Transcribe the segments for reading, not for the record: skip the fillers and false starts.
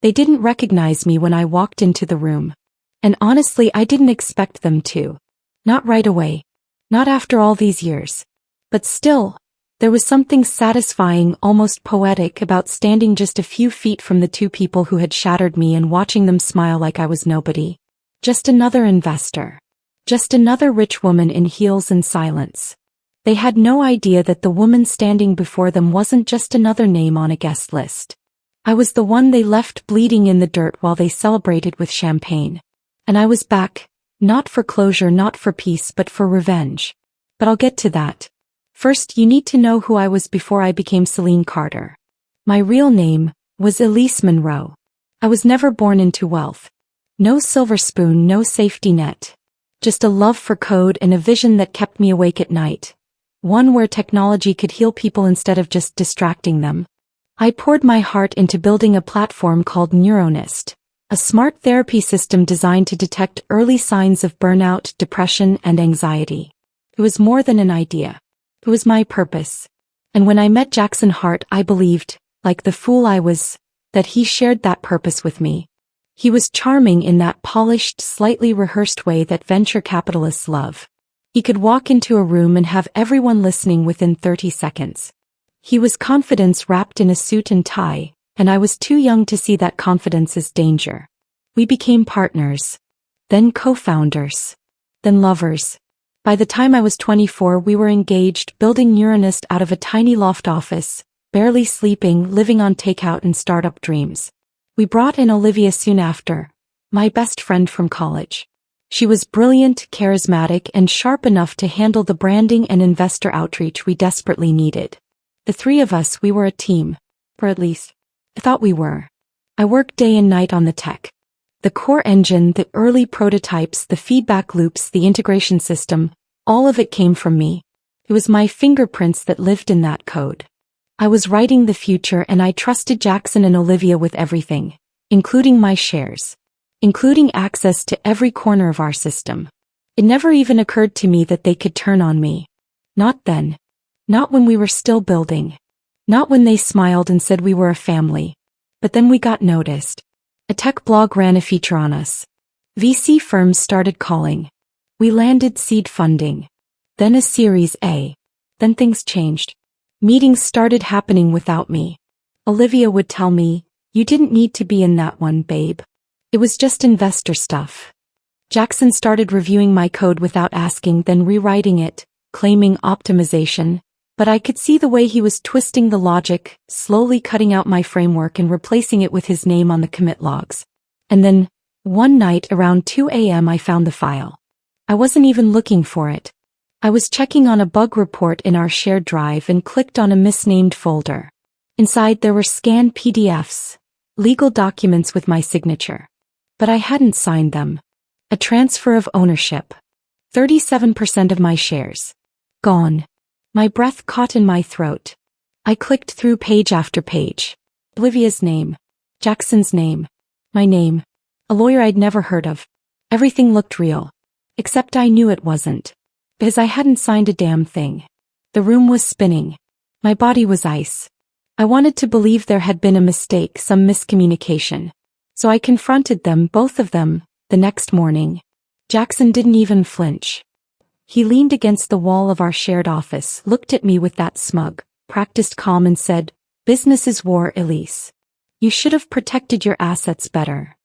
They didn't recognize me when I walked into the room. And honestly, I didn't expect them to. Not right away. Not after all these years. But still, there was something satisfying, almost poetic, about standing just a few feet from the two people who had shattered me and watching them smile like I was nobody. Just another investor. Just another rich woman in heels and silence. They had no idea that the woman standing before them wasn't just another name on a guest list. I was the one they left bleeding in the dirt while they celebrated with champagne. And I was back, not for closure, not for peace, but for revenge. But I'll get to that. First, you need to know who I was before I became Celine Carter. My real name was Elise Monroe. I was never born into wealth. No silver spoon, no safety net. Just a love for code and a vision that kept me awake at night. One where technology could heal people instead of just distracting them. I poured my heart into building a platform called Neuronist, a smart therapy system designed to detect early signs of burnout, depression, and anxiety. It was more than an idea. It was my purpose. And when I met Jackson Hart, I believed, like the fool I was, that he shared that purpose with me. He was charming in that polished, slightly rehearsed way that venture capitalists love. He could walk into a room and have everyone listening within 30 seconds. He was confidence wrapped in a suit and tie, and I was too young to see that confidence as danger. We became partners. Then co-founders. Then lovers. By the time I was 24, we were engaged, building Neuronist out of a tiny loft office, barely sleeping, living on takeout and startup dreams. We brought in Olivia soon after, my best friend from college. She was brilliant, charismatic, and sharp enough to handle the branding and investor outreach we desperately needed. The three of us, we were a team. Or at least, I thought we were. I worked day and night on the tech. The core engine, the early prototypes, the feedback loops, the integration system, all of it came from me. It was my fingerprints that lived in that code. I was writing the future, and I trusted Jackson and Olivia with everything, including my shares. Including access to every corner of our system. It never even occurred to me that they could turn on me. Not then. Not when we were still building. Not when they smiled and said we were a family. But then we got noticed. A tech blog ran a feature on us. VC firms started calling. We landed seed funding. Then a Series A. Then things changed. Meetings started happening without me. Olivia would tell me, "You didn't need to be in that one, babe. It was just investor stuff." Jackson started reviewing my code without asking, then rewriting it, claiming optimization, but I could see the way he was twisting the logic, slowly cutting out my framework and replacing it with his name on the commit logs. And then, one night around 2 a.m. I found the file. I wasn't even looking for it. I was checking on a bug report in our shared drive and clicked on a misnamed folder. Inside there were scanned PDFs, legal documents with my signature. But I hadn't signed them. A transfer of ownership. 37% of my shares. Gone. My breath caught in my throat. I clicked through page after page. Olivia's name. Jackson's name. My name. A lawyer I'd never heard of. Everything looked real. Except I knew it wasn't. Because I hadn't signed a damn thing. The room was spinning. My body was ice. I wanted to believe there had been a mistake, some miscommunication. So I confronted them, both of them, the next morning. Jackson didn't even flinch. He leaned against the wall of our shared office, looked at me with that smug, practiced calm and said, "Business is war, Elise. You should have protected your assets better."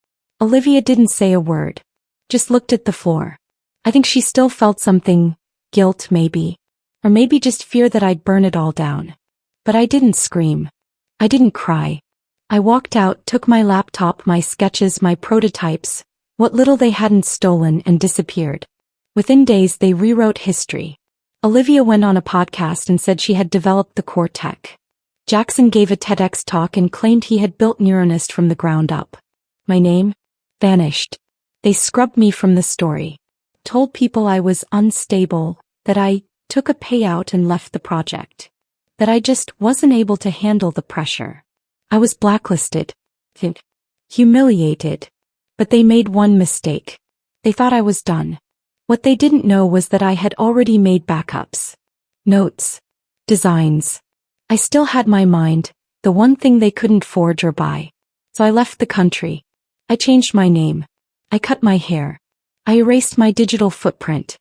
Olivia didn't say a word. Just looked at the floor. I think she still felt something, guilt maybe. Or maybe just fear that I'd burn it all down. But I didn't scream. I didn't cry. I walked out, took my laptop, my sketches, my prototypes, what little they hadn't stolen, and disappeared. Within days they rewrote history. Olivia went on a podcast and said she had developed the core tech. Jackson gave a TEDx talk and claimed he had built Neuronist from the ground up. My name? Vanished. They scrubbed me from the story. Told people I was unstable, that I took a payout and left the project. That I just wasn't able to handle the pressure. I was blacklisted. Humiliated. But they made one mistake. They thought I was done. What they didn't know was that I had already made backups. Notes. Designs. I still had my mind, the one thing they couldn't forge or buy. So I left the country. I changed my name. I cut my hair. I erased my digital footprint.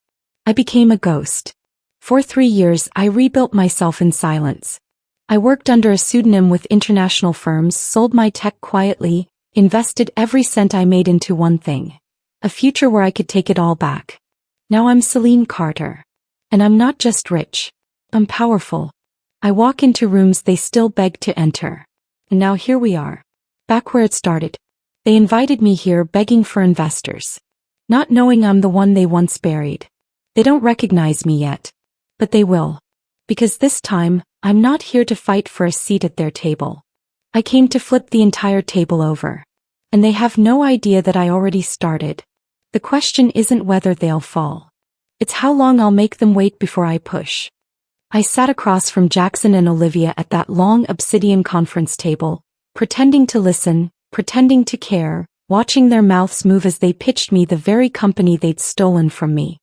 I became a ghost. For 3 years, I rebuilt myself in silence. I worked under a pseudonym with international firms, sold my tech quietly, invested every cent I made into one thing. A future where I could take it all back. Now I'm Celine Carter. And I'm not just rich. I'm powerful. I walk into rooms they still beg to enter. And now here we are. Back where it started. They invited me here begging for investors. Not knowing I'm the one they once buried. They don't recognize me yet. But they will. Because this time, I'm not here to fight for a seat at their table. I came to flip the entire table over. And they have no idea that I already started. The question isn't whether they'll fall. It's how long I'll make them wait before I push. I sat across from Jackson and Olivia at that long obsidian conference table, pretending to listen, pretending to care, watching their mouths move as they pitched me the very company they'd stolen from me.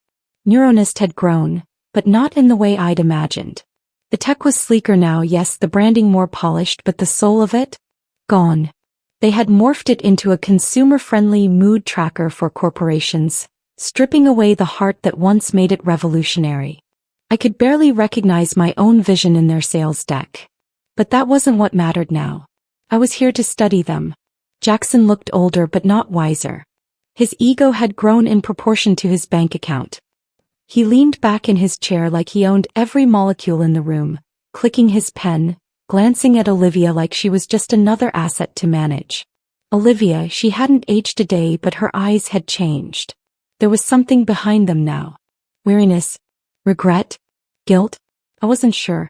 Neuronist had grown, but not in the way I'd imagined. The tech was sleeker now, yes, the branding more polished, but the soul of it? Gone. They had morphed it into a consumer-friendly mood tracker for corporations, stripping away the heart that once made it revolutionary. I could barely recognize my own vision in their sales deck. But that wasn't what mattered now. I was here to study them. Jackson looked older but not wiser. His ego had grown in proportion to his bank account. He leaned back in his chair like he owned every molecule in the room, clicking his pen, glancing at Olivia like she was just another asset to manage. Olivia, she hadn't aged a day, but her eyes had changed. There was something behind them now. Weariness? Regret? Guilt? I wasn't sure.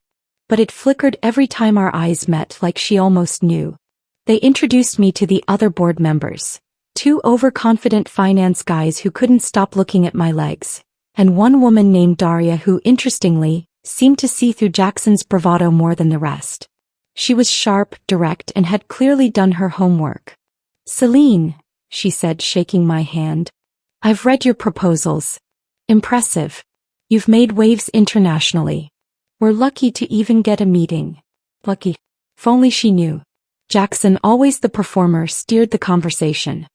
But it flickered every time our eyes met, like she almost knew. They introduced me to the other board members. 2 overconfident finance guys who couldn't stop looking at my legs. And one woman named Daria who, interestingly, seemed to see through Jackson's bravado more than the rest. She was sharp, direct, and had clearly done her homework. "Celine," she said, shaking my hand. "I've read your proposals. Impressive. You've made waves internationally. We're lucky to even get a meeting." Lucky. If only she knew. Jackson, always the performer, steered the conversation.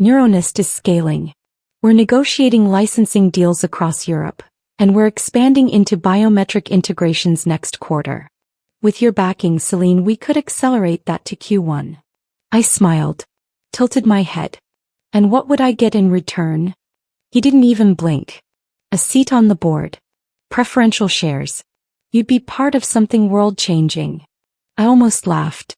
Neuronist is scaling. We're negotiating licensing deals across Europe, and we're expanding into biometric integrations next quarter. With your backing, Celine, we could accelerate that to Q1. I smiled, tilted my head. And what would I get in return? He didn't even blink. A seat on the board. Preferential shares. You'd be part of something world-changing. I almost laughed.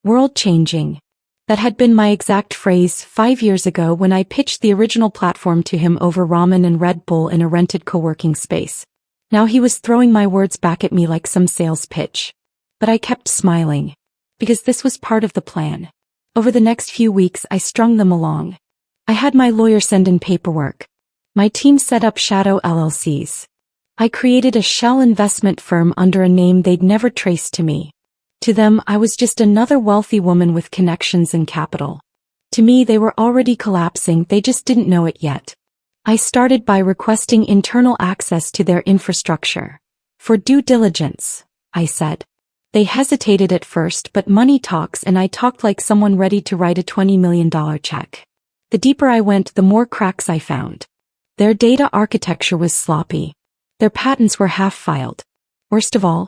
World-changing. That had been my exact phrase 5 years ago when I pitched the original platform to him over ramen and Red Bull in a rented co-working space. Now he was throwing my words back at me like some sales pitch. But I kept smiling. Because this was part of the plan. Over the next few weeks I strung them along. I had my lawyer send in paperwork. My team set up shadow LLCs. I created a shell investment firm under a name they'd never traced to me. To them, I was just another wealthy woman with connections and capital. To me, they were already collapsing, they just didn't know it yet. I started by requesting internal access to their infrastructure. For due diligence, I said. They hesitated at first, but money talks, and I talked like someone ready to write a $20 million check. The deeper I went, the more cracks I found. Their data architecture was sloppy. Their patents were half-filed. Worst of all,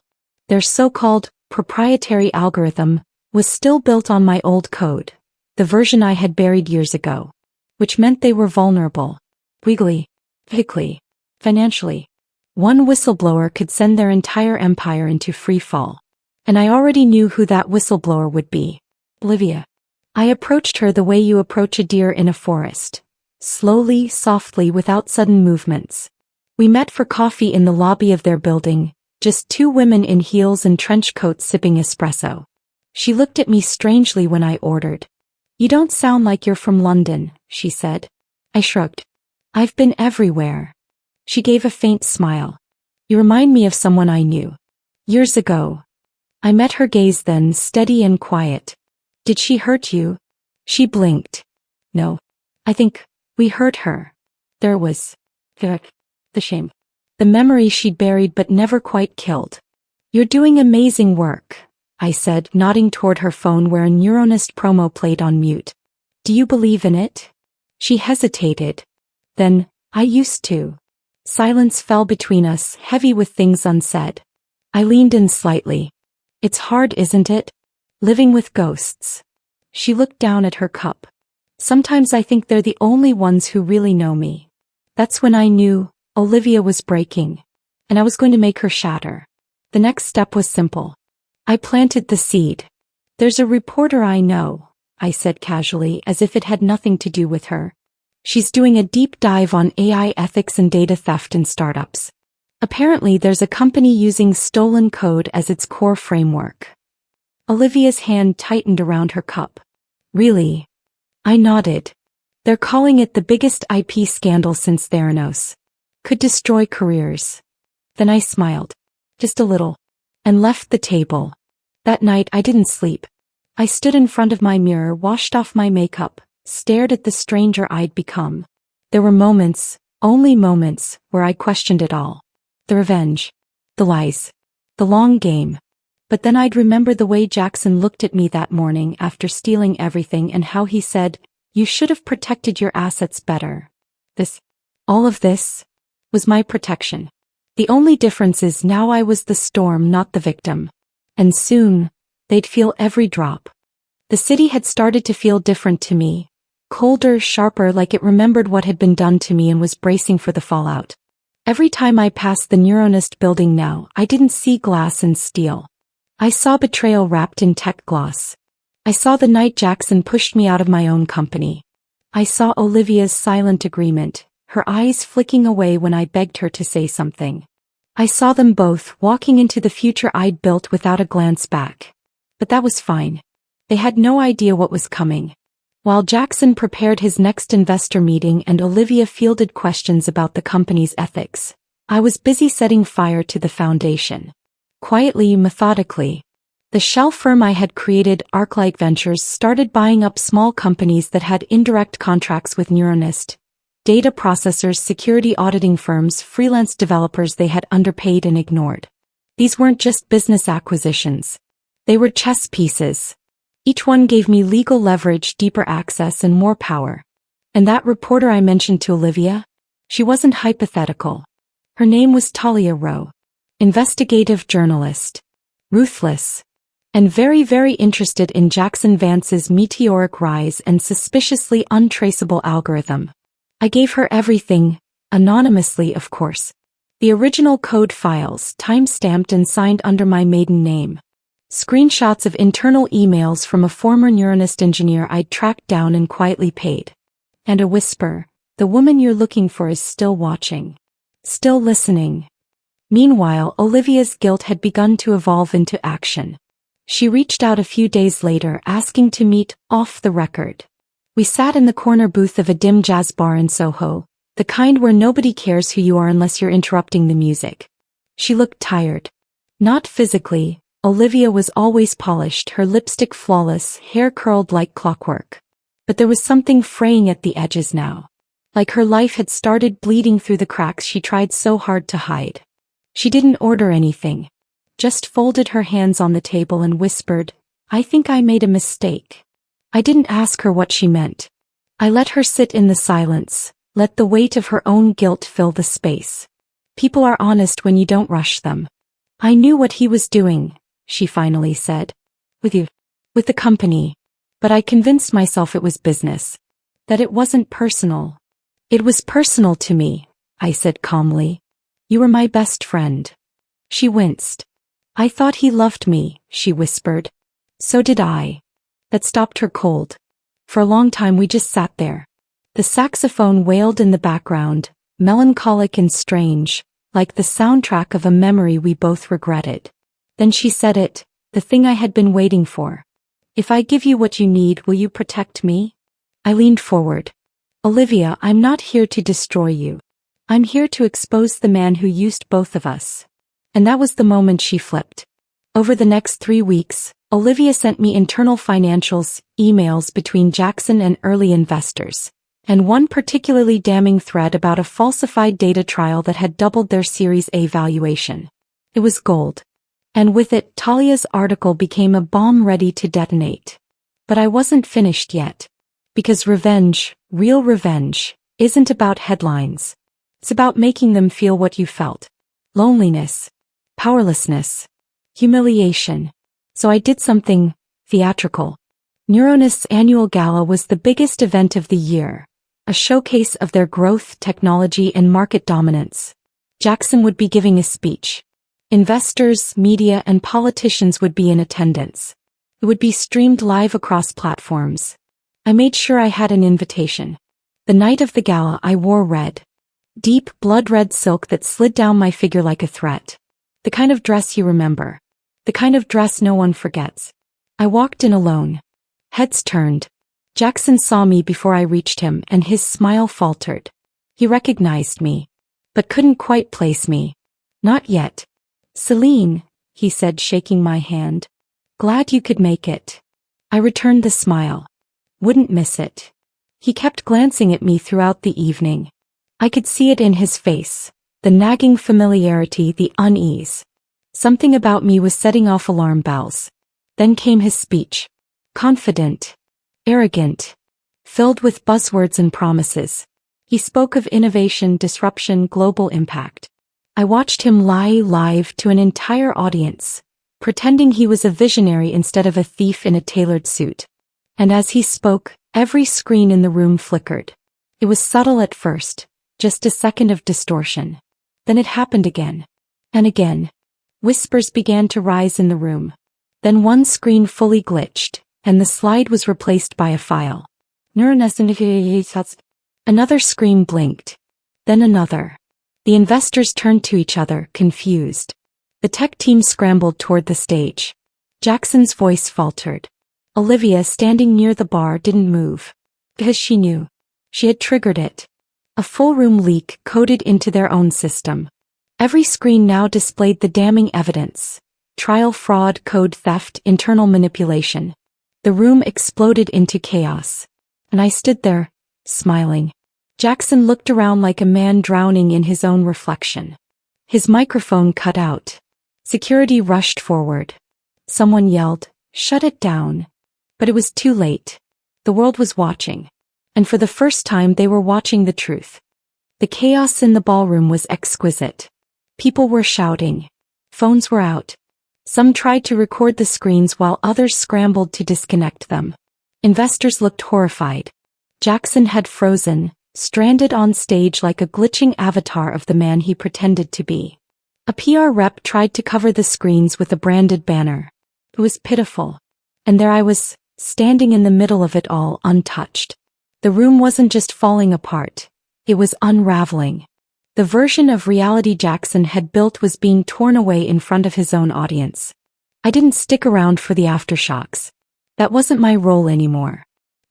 their so-called proprietary algorithm was still built on my old code, the version I had buried years ago, which meant they were vulnerable, wiggly, pickly, financially. One whistleblower could send their entire empire into free fall. And I already knew who that whistleblower would be. Olivia. I approached her the way you approach a deer in a forest. Slowly, softly, without sudden movements. We met for coffee in the lobby of their building, just 2 women in heels and trench coats sipping espresso. She looked at me strangely when I ordered. "You don't sound like you're from London," she said. I shrugged. "I've been everywhere." She gave a faint smile. "You remind me of someone I knew. Years ago." I met her gaze then, steady and quiet. "Did she hurt you?" She blinked. "No. I think we hurt her." There was the shame. The memory she'd buried but never quite killed. "You're doing amazing work. I said, nodding toward her phone where a Neuronist promo played on mute. Do you believe in it? She hesitated. Then, I used to. Silence fell between us, heavy with things unsaid. I leaned in slightly. It's hard, isn't it? Living with ghosts. She looked down at her cup. Sometimes I think they're the only ones who really know me. That's when I knew Olivia was breaking, and I was going to make her shatter. The next step was simple. I planted the seed. There's a reporter I know, I said casually as if it had nothing to do with her. She's doing a deep dive on AI ethics and data theft in startups. Apparently there's a company using stolen code as its core framework. Olivia's hand tightened around her cup. Really? I nodded. They're calling it the biggest IP scandal since Theranos. Could destroy careers. Then I smiled. Just a little. And left the table. That night I didn't sleep. I stood in front of my mirror, washed off my makeup, stared at the stranger I'd become. There were moments, only moments, where I questioned it all. The revenge. The lies. The long game. But then I'd remember the way Jackson looked at me that morning after stealing everything and how he said, "You should have protected your assets better." All of this, was my protection. The only difference is now I was the storm, not the victim. And soon, they'd feel every drop. The city had started to feel different to me. Colder, sharper, like it remembered what had been done to me and was bracing for the fallout. Every time I passed the Neuronist building now, I didn't see glass and steel. I saw betrayal wrapped in tech gloss. I saw the night Jackson pushed me out of my own company. I saw Olivia's silent agreement, her eyes flicking away when I begged her to say something. I saw them both walking into the future I'd built without a glance back. But that was fine. They had no idea what was coming. While Jackson prepared his next investor meeting and Olivia fielded questions about the company's ethics, I was busy setting fire to the foundation. Quietly, methodically. The shell firm I had created, Arclight Ventures, started buying up small companies that had indirect contracts with Neuronist. Data processors, security auditing firms, freelance developers they had underpaid and ignored. These weren't just business acquisitions. They were chess pieces. Each one gave me legal leverage, deeper access, and more power. And that reporter I mentioned to Olivia? She wasn't hypothetical. Her name was Talia Rowe. Investigative journalist. Ruthless. And very, very interested in Jackson Vance's meteoric rise and suspiciously untraceable algorithm. I gave her everything, anonymously of course. The original code files, time-stamped and signed under my maiden name. Screenshots of internal emails from a former Neuronist engineer I'd tracked down and quietly paid. And a whisper, "The woman you're looking for is still watching. Still listening." Meanwhile, Olivia's guilt had begun to evolve into action. She reached out a few days later asking to meet, off the record. We sat in the corner booth of a dim jazz bar in Soho, the kind where nobody cares who you are unless you're interrupting the music. She looked tired. Not physically. Olivia was always polished, her lipstick flawless, hair curled like clockwork. But there was something fraying at the edges now. Like her life had started bleeding through the cracks she tried so hard to hide. She didn't order anything. Just folded her hands on the table and whispered, "I think I made a mistake." I didn't ask her what she meant. I let her sit in the silence, let the weight of her own guilt fill the space. People are honest when you don't rush them. "I knew what he was doing," she finally said. "With you. With the company. But I convinced myself it was business. That it wasn't personal." "It was personal to me," I said calmly. "You were my best friend." She winced. "I thought he loved me," she whispered. "So did I." That stopped her cold. For a long time we just sat there. The saxophone wailed in the background, melancholic and strange, like the soundtrack of a memory we both regretted. Then she said it, the thing I had been waiting for. "If I give you what you need, will you protect me?" I leaned forward. "Olivia, I'm not here to destroy you. I'm here to expose the man who used both of us." And that was the moment she flipped. Over the next 3 weeks, Olivia sent me internal financials, emails between Jackson and early investors, and one particularly damning thread about a falsified data trial that had doubled their Series A valuation. It was gold. And with it, Talia's article became a bomb ready to detonate. But I wasn't finished yet. Because revenge, real revenge, isn't about headlines. It's about making them feel what you felt. Loneliness, powerlessness, humiliation. So I did something theatrical. Neuronist's annual gala was the biggest event of the year, a showcase of their growth, technology, and market dominance. Jackson would be giving a speech. Investors, media, and politicians would be in attendance. It would be streamed live across platforms. I made sure I had an invitation. The night of the gala, I wore red. Deep, blood-red silk that slid down my figure like a threat. The kind of dress you remember. The kind of dress no one forgets. I walked in alone. Heads turned. Jackson saw me before I reached him, and his smile faltered. He recognized me, but couldn't quite place me. Not yet. "Celine," he said, shaking my hand. "Glad you could make it." I returned the smile. Wouldn't miss it. He kept glancing at me throughout the evening. I could see it in his face, the nagging familiarity, the unease. Something about me was setting off alarm bells. Then came his speech. Confident, arrogant, filled with buzzwords and promises. He spoke of innovation, disruption, global impact. I watched him lie live to an entire audience, pretending he was a visionary instead of a thief in a tailored suit. And as he spoke, every screen in the room flickered. It was subtle at first, just a second of distortion. Then it happened again. And again. Whispers began to rise in the room. Then one screen fully glitched, and the slide was replaced by a file. Another screen blinked. Then another. The investors turned to each other, confused. The tech team scrambled toward the stage. Jackson's voice faltered. Olivia, standing near the bar, didn't move. Because she knew. She had triggered it. A full room leak coded into their own system. Every screen now displayed the damning evidence. Trial fraud, code theft, internal manipulation. The room exploded into chaos. And I stood there, smiling. Jackson looked around like a man drowning in his own reflection. His microphone cut out. Security rushed forward. Someone yelled, "Shut it down." But it was too late. The world was watching. And for the first time they were watching the truth. The chaos in the ballroom was exquisite. People were shouting. Phones were out. Some tried to record the screens while others scrambled to disconnect them. Investors looked horrified. Jackson had frozen, stranded on stage like a glitching avatar of the man he pretended to be. A PR rep tried to cover the screens with a branded banner. It was pitiful. And there I was, standing in the middle of it all, untouched. The room wasn't just falling apart. It was unraveling. The version of reality Jackson had built was being torn away in front of his own audience. I didn't stick around for the aftershocks. That wasn't my role anymore.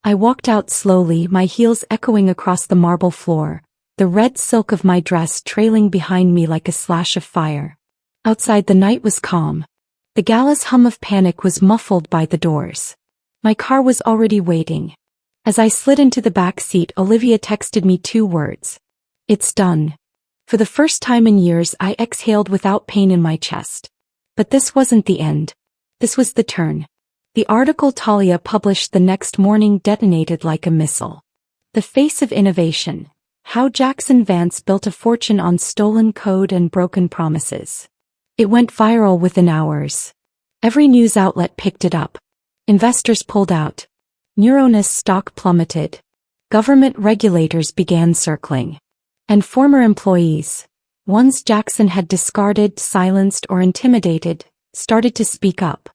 I walked out slowly, my heels echoing across the marble floor, the red silk of my dress trailing behind me like a slash of fire. Outside the night was calm. The gala's hum of panic was muffled by the doors. My car was already waiting. As I slid into the back seat, Olivia texted me 2 words. "It's done." For the first time in years, I exhaled without pain in my chest. But this wasn't the end. This was the turn. The article Talia published the next morning detonated like a missile. The face of innovation. How Jackson Vance built a fortune on stolen code and broken promises. It went viral within hours. Every news outlet picked it up. Investors pulled out. Neuronist stock plummeted. Government regulators began circling. And former employees, ones Jackson had discarded, silenced, or intimidated, started to speak up.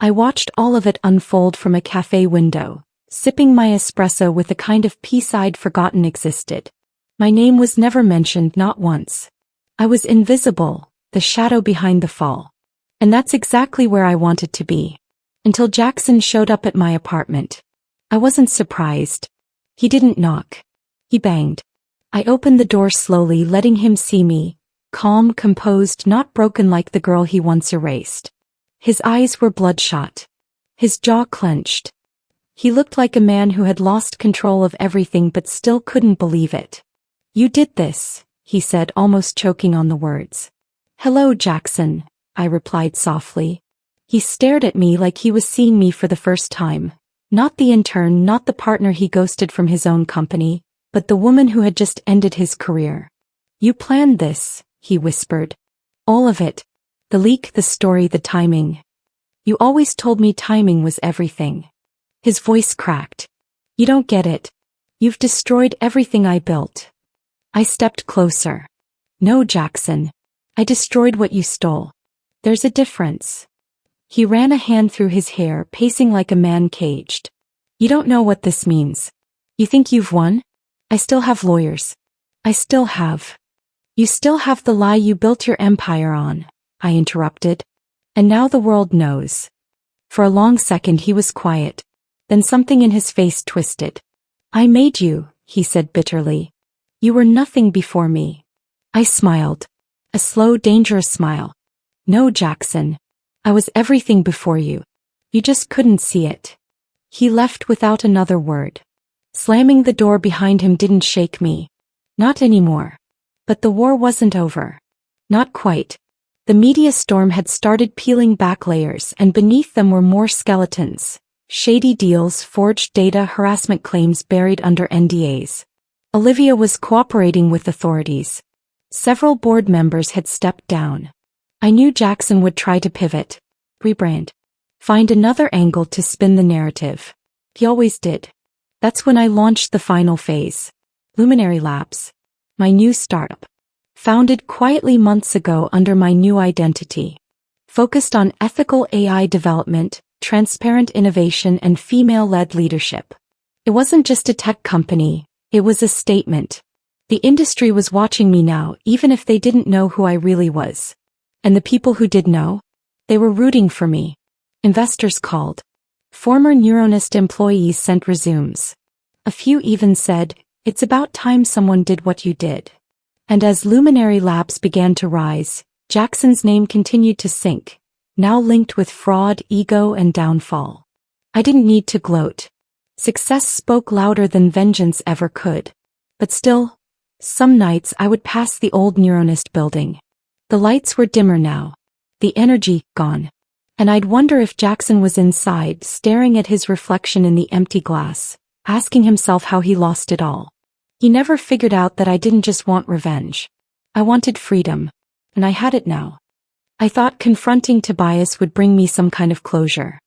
I watched all of it unfold from a cafe window, sipping my espresso with a kind of peace I'd forgotten existed. My name was never mentioned, not once. I was invisible, the shadow behind the fall. And that's exactly where I wanted to be. Until Jackson showed up at my apartment. I wasn't surprised. He didn't knock. He banged. I opened the door slowly, letting him see me, calm, composed, not broken like the girl he once erased. His eyes were bloodshot. His jaw clenched. He looked like a man who had lost control of everything but still couldn't believe it. "You did this," he said, almost choking on the words. "Hello, Jackson," I replied softly. He stared at me like he was seeing me for the first time. Not the intern, not the partner he ghosted from his own company, but the woman who had just ended his career. You planned this, he whispered. All of it. The leak, the story, the timing. You always told me timing was everything. His voice cracked. You don't get it. You've destroyed everything I built. I stepped closer. No, Jackson. I destroyed what you stole. There's a difference. He ran a hand through his hair, pacing like a man caged. You don't know what this means. You think you've won? I still have lawyers. I still have. You still have the lie you built your empire on, I interrupted. And now the world knows. For a long second he was quiet. Then something in his face twisted. I made you, he said bitterly. You were nothing before me. I smiled. A slow, dangerous smile. No, Jackson. I was everything before you. You just couldn't see it. He left without another word. Slamming the door behind him didn't shake me. Not anymore. But the war wasn't over. Not quite. The media storm had started peeling back layers, and beneath them were more skeletons. Shady deals, forged data, harassment claims buried under NDAs. Olivia was cooperating with authorities. Several board members had stepped down. I knew Jackson would try to pivot, rebrand, find another angle to spin the narrative. He always did. That's when I launched the final phase. Luminary Labs. My new startup. Founded quietly months ago under my new identity. Focused on ethical AI development, transparent innovation, and female-led leadership. It wasn't just a tech company, it was a statement. The industry was watching me now, even if they didn't know who I really was. And the people who did know? They were rooting for me. Investors called. Former Neuronist employees sent resumes. A few even said, it's about time someone did what you did. And as Luminary Labs began to rise, Jackson's name continued to sink, now linked with fraud, ego, and downfall. I didn't need to gloat. Success spoke louder than vengeance ever could. But still, some nights I would pass the old Neuronist building. The lights were dimmer now. The energy, gone. And I'd wonder if Jackson was inside, staring at his reflection in the empty glass, asking himself how he lost it all. He never figured out that I didn't just want revenge. I wanted freedom. And I had it now. I thought confronting Tobias would bring me some kind of closure.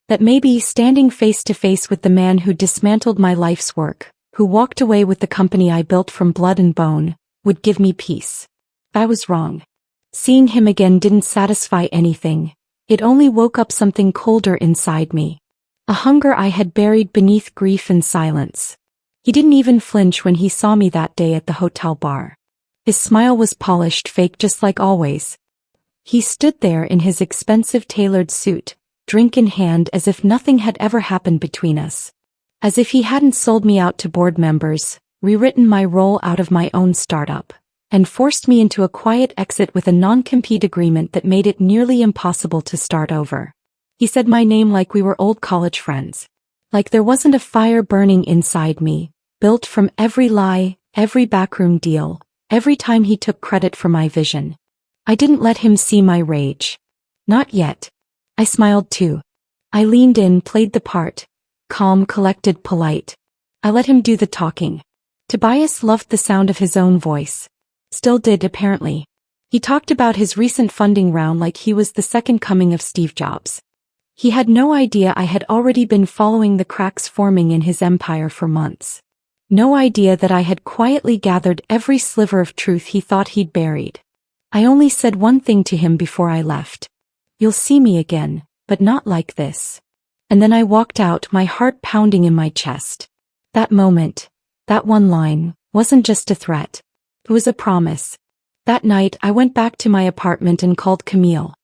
That maybe standing face to face with the man who dismantled my life's work, who walked away with the company I built from blood and bone, would give me peace. I was wrong. Seeing him again didn't satisfy anything. It only woke up something colder inside me. A hunger I had buried beneath grief and silence. He didn't even flinch when he saw me that day at the hotel bar. His smile was polished, fake just like always. He stood there in his expensive tailored suit, drink in hand, as if nothing had ever happened between us. As if he hadn't sold me out to board members, rewritten my role out of my own startup, and forced me into a quiet exit with a non-compete agreement that made it nearly impossible to start over. He said my name like we were old college friends. Like there wasn't a fire burning inside me, built from every lie, every backroom deal, every time he took credit for my vision. I didn't let him see my rage. Not yet. I smiled too. I leaned in, played the part. Calm, collected, polite. I let him do the talking. Tobias loved the sound of his own voice. Still did, apparently. He talked about his recent funding round like he was the second coming of Steve Jobs. He had no idea I had already been following the cracks forming in his empire for months. No idea that I had quietly gathered every sliver of truth he thought he'd buried. I only said one thing to him before I left. You'll see me again, but not like this. And then I walked out, my heart pounding in my chest. That moment, that one line, wasn't just a threat. It was a promise. That night I went back to my apartment and called Camille.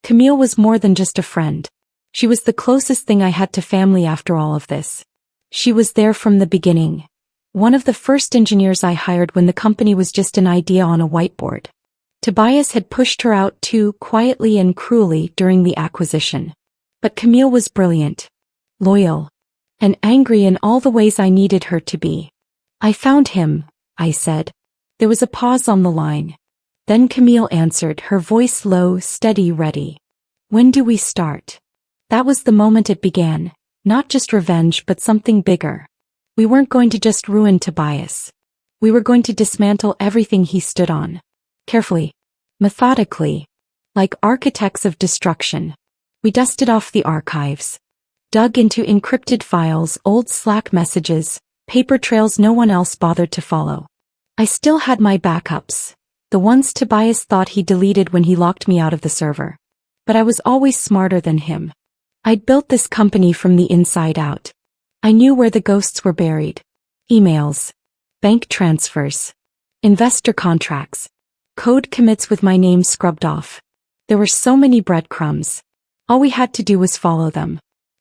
Camille was more than just a friend. She was the closest thing I had to family after all of this. She was there from the beginning. One of the first engineers I hired when the company was just an idea on a whiteboard. Tobias had pushed her out too quietly and cruelly during the acquisition. But Camille was brilliant, loyal, and angry in all the ways I needed her to be. I found him, I said. There was a pause on the line. Then Camille answered, her voice low, steady, ready. When do we start? That was the moment it began. Not just revenge, but something bigger. We weren't going to just ruin Tobias. We were going to dismantle everything he stood on. Carefully. Methodically. Like architects of destruction. We dusted off the archives. Dug into encrypted files, old Slack messages, paper trails no one else bothered to follow. I still had my backups. The ones Tobias thought he deleted when he locked me out of the server. But I was always smarter than him. I'd built this company from the inside out. I knew where the ghosts were buried. Emails. Bank transfers. Investor contracts. Code commits with my name scrubbed off. There were so many breadcrumbs. All we had to do was follow them.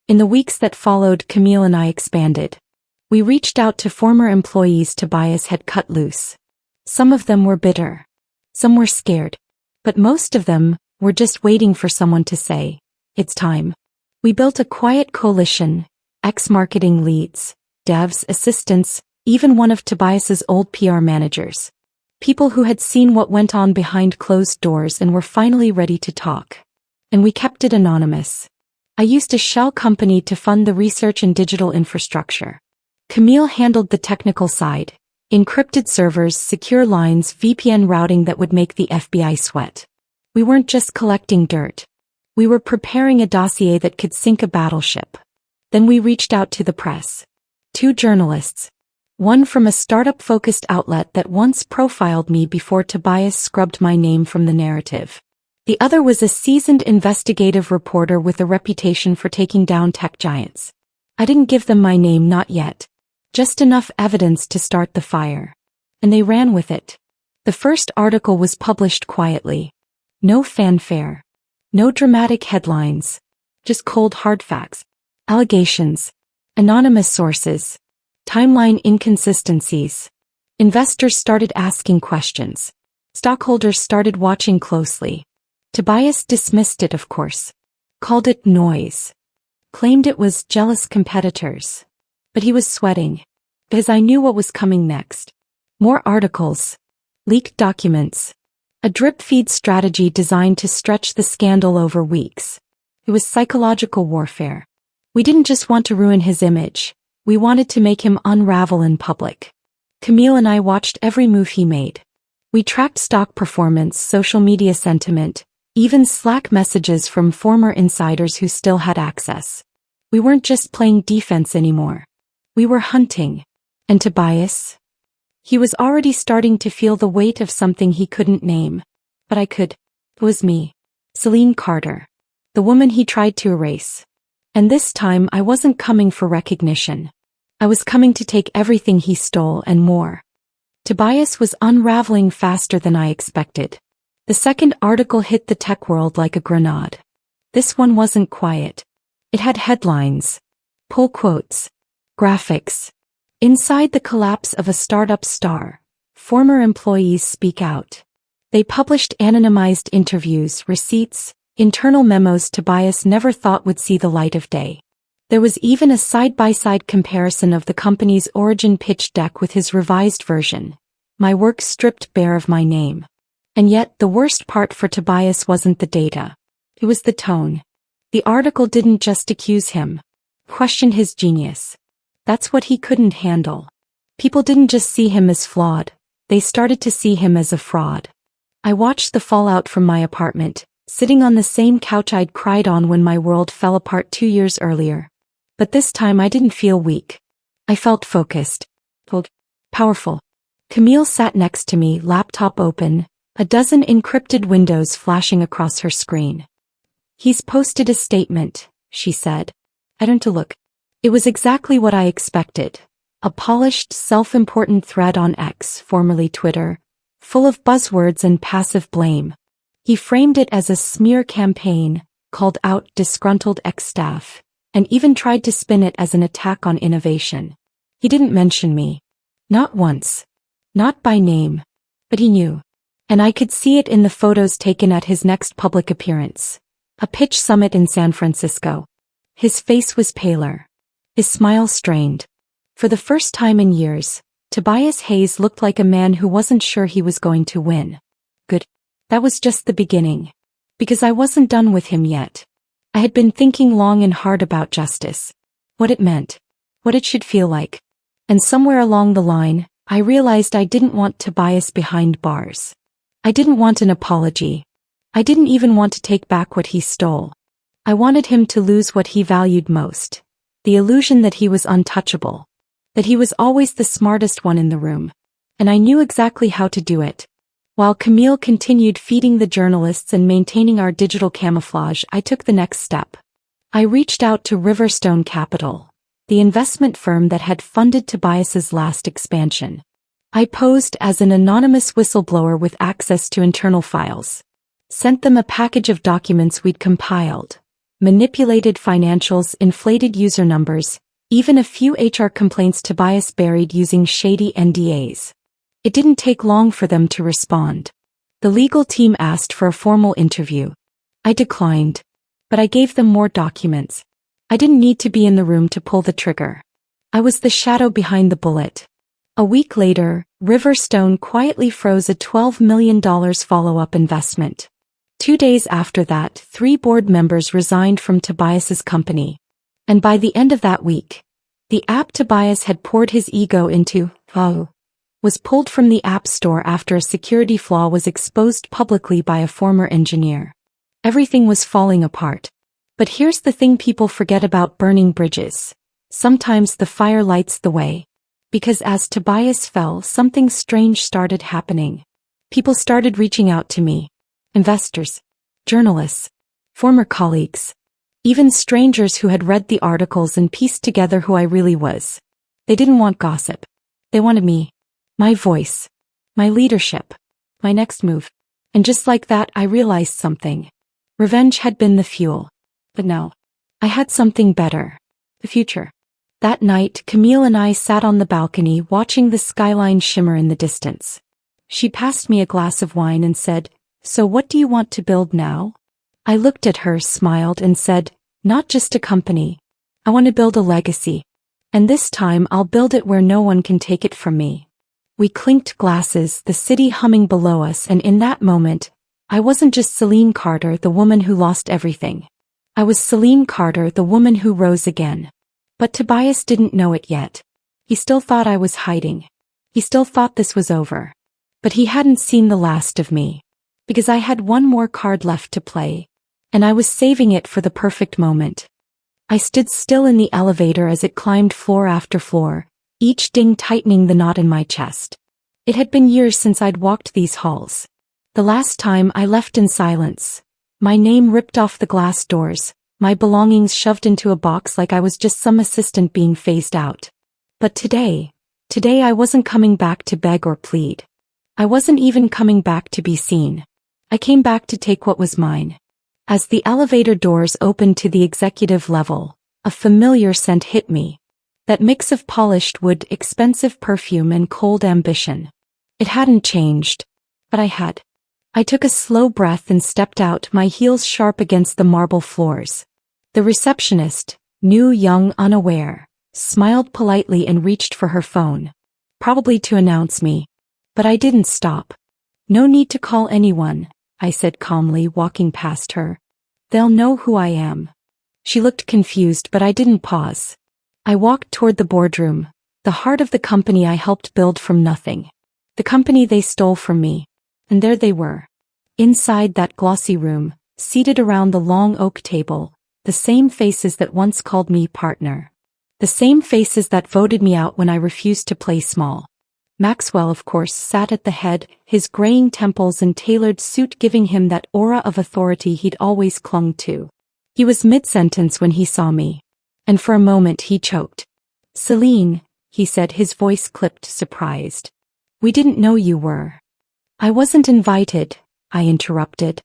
In the weeks that followed, Camille and I expanded. We reached out to former employees Tobias had cut loose. Some of them were bitter. Some were scared. But most of them were just waiting for someone to say, it's time. We built a quiet coalition, ex-marketing leads, devs, assistants, even one of Tobias's old PR managers. People who had seen what went on behind closed doors and were finally ready to talk. And we kept it anonymous. I used a shell company to fund the research and digital infrastructure. Camille handled the technical side, encrypted servers, secure lines, VPN routing that would make the FBI sweat. We weren't just collecting dirt. We were preparing a dossier that could sink a battleship. Then we reached out to the press. 2 journalists. One from a startup-focused outlet that once profiled me before Tobias scrubbed my name from the narrative. The other was a seasoned investigative reporter with a reputation for taking down tech giants. I didn't give them my name, not yet. Just enough evidence to start the fire. And they ran with it. The first article was published quietly. No fanfare. No dramatic headlines. Just cold hard facts. Allegations. Anonymous sources. Timeline inconsistencies. Investors started asking questions. Stockholders started watching closely. Tobias dismissed it, of course. Called it noise. Claimed it was jealous competitors. But he was sweating. Because I knew what was coming next. More articles. Leaked documents. A drip feed strategy designed to stretch the scandal over weeks. It was psychological warfare. We didn't just want to ruin his image. We wanted to make him unravel in public. Camille and I watched every move he made. We tracked stock performance, social media sentiment, even Slack messages from former insiders who still had access. We weren't just playing defense anymore. We were hunting. And Tobias? He was already starting to feel the weight of something he couldn't name. But I could. It was me. Celine Carter. The woman he tried to erase. And this time I wasn't coming for recognition. I was coming to take everything he stole and more. Tobias was unraveling faster than I expected. The second article hit the tech world like a grenade. This one wasn't quiet. It had headlines. Pull quotes. Graphics. Inside the collapse of a startup star, former employees speak out. They published anonymized interviews, receipts, internal memos Tobias never thought would see the light of day. There was even a side-by-side comparison of the company's origin pitch deck with his revised version. My work stripped bare of my name. And yet, the worst part for Tobias wasn't the data. It was the tone. The article didn't just accuse him. Questioned his genius. That's what he couldn't handle. People didn't just see him as flawed. They started to see him as a fraud. I watched the fallout from my apartment, sitting on the same couch I'd cried on when my world fell apart 2 years earlier. But this time I didn't feel weak. I felt focused. Powerful. Camille sat next to me, laptop open, a dozen encrypted windows flashing across her screen. He's posted a statement, she said. I turned to look. It was exactly what I expected. A polished, self-important thread on X, formerly Twitter, full of buzzwords and passive blame. He framed it as a smear campaign, called out disgruntled ex-staff, and even tried to spin it as an attack on innovation. He didn't mention me. Not once. Not by name. But he knew. And I could see it in the photos taken at his next public appearance. A pitch summit in San Francisco. His face was paler. His smile strained. For the first time in years, Tobias Hayes looked like a man who wasn't sure he was going to win. Good. That was just the beginning. Because I wasn't done with him yet. I had been thinking long and hard about justice. What it meant. What it should feel like. And somewhere along the line, I realized I didn't want Tobias behind bars. I didn't want an apology. I didn't even want to take back what he stole. I wanted him to lose what he valued most. The illusion that he was untouchable. That he was always the smartest one in the room. And I knew exactly how to do it. While Camille continued feeding the journalists and maintaining our digital camouflage, I took the next step. I reached out to Riverstone Capital, the investment firm that had funded Tobias's last expansion. I posed as an anonymous whistleblower with access to internal files. Sent them a package of documents we'd compiled. Manipulated financials, inflated user numbers, even a few HR complaints Tobias buried using shady NDAs. It didn't take long for them to respond. The legal team asked for a formal interview. I declined. But I gave them more documents. I didn't need to be in the room to pull the trigger. I was the shadow behind the bullet. A week later, Riverstone quietly froze a $12 million follow-up investment. 2 days after that, 3 board members resigned from Tobias's company. And by the end of that week, the app Tobias had poured his ego into, was pulled from the App Store after a security flaw was exposed publicly by a former engineer. Everything was falling apart. But here's the thing people forget about burning bridges. Sometimes the fire lights the way. Because as Tobias fell, something strange started happening. People started reaching out to me. Investors, journalists, former colleagues, even strangers who had read the articles and pieced together who I really was. They didn't want gossip. They wanted me. My voice. My leadership. My next move. And just like that, I realized something. Revenge had been the fuel. But no. I had something better. The future. That night, Camille and I sat on the balcony watching the skyline shimmer in the distance. She passed me a glass of wine and said, "So what do you want to build now?" I looked at her, smiled, and said, "Not just a company. I want to build a legacy. And this time I'll build it where no one can take it from me." We clinked glasses, the city humming below us, and in that moment, I wasn't just Celine Carter, the woman who lost everything. I was Celine Carter, the woman who rose again. But Tobias didn't know it yet. He still thought I was hiding. He still thought this was over. But he hadn't seen the last of me. Because I had one more card left to play. And I was saving it for the perfect moment. I stood still in the elevator as it climbed floor after floor, each ding tightening the knot in my chest. It had been years since I'd walked these halls. The last time I left in silence. My name ripped off the glass doors, my belongings shoved into a box like I was just some assistant being phased out. But today I wasn't coming back to beg or plead. I wasn't even coming back to be seen. I came back to take what was mine. As the elevator doors opened to the executive level, a familiar scent hit me. That mix of polished wood, expensive perfume, and cold ambition. It hadn't changed. But I had. I took a slow breath and stepped out, my heels sharp against the marble floors. The receptionist, new, young, unaware, smiled politely and reached for her phone. Probably to announce me. But I didn't stop. "No need to call anyone," I said calmly, walking past her. "They'll know who I am." She looked confused, but I didn't pause. I walked toward the boardroom, the heart of the company I helped build from nothing. The company they stole from me. And there they were. Inside that glossy room, seated around the long oak table, the same faces that once called me partner. The same faces that voted me out when I refused to play small. Maxwell, of course, sat at the head, his graying temples and tailored suit giving him that aura of authority he'd always clung to. He was mid-sentence when he saw me. And for a moment he choked. "Celine," he said, his voice clipped, surprised. "We didn't know you were." "I wasn't invited," I interrupted.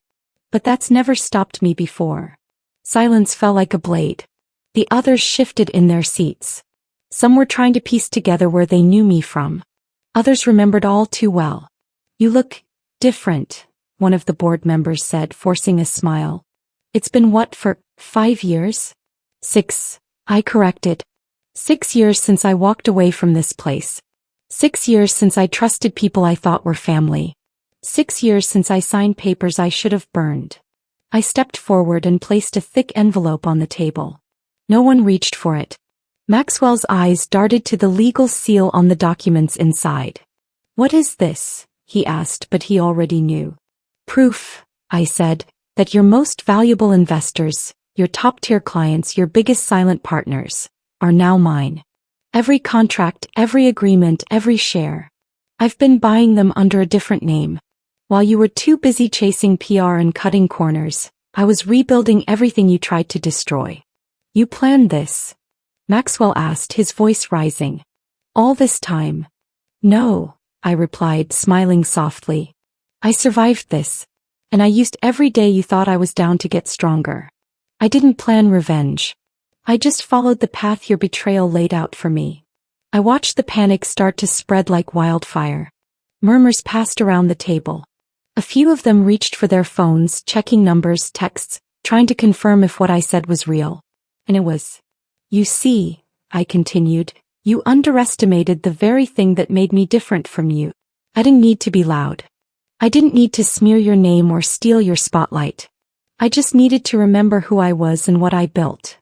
"But that's never stopped me before." Silence fell like a blade. The others shifted in their seats. Some were trying to piece together where they knew me from. Others remembered all too well. "You look different," one of the board members said, forcing a smile. "It's been what, for 5 years?" 6, I corrected. 6 years since I walked away from this place. 6 years since I trusted people I thought were family. 6 years since I signed papers I should have burned. I stepped forward and placed a thick envelope on the table. No one reached for it. Maxwell's eyes darted to the legal seal on the documents inside. "What is this?" he asked, but he already knew. "Proof," I said, "that your most valuable investors, your top-tier clients, your biggest silent partners, are now mine. Every contract, every agreement, every share. I've been buying them under a different name. While you were too busy chasing PR and cutting corners, I was rebuilding everything you tried to destroy." "You planned this?" Maxwell asked, his voice rising. "All this time?" "No," I replied, smiling softly. "I survived this. And I used every day you thought I was down to get stronger. I didn't plan revenge. I just followed the path your betrayal laid out for me." I watched the panic start to spread like wildfire. Murmurs passed around the table. A few of them reached for their phones, checking numbers, texts, trying to confirm if what I said was real. And it was. "You see," I continued, "you underestimated the very thing that made me different from you. I didn't need to be loud. I didn't need to smear your name or steal your spotlight. I just needed to remember who I was and what I built."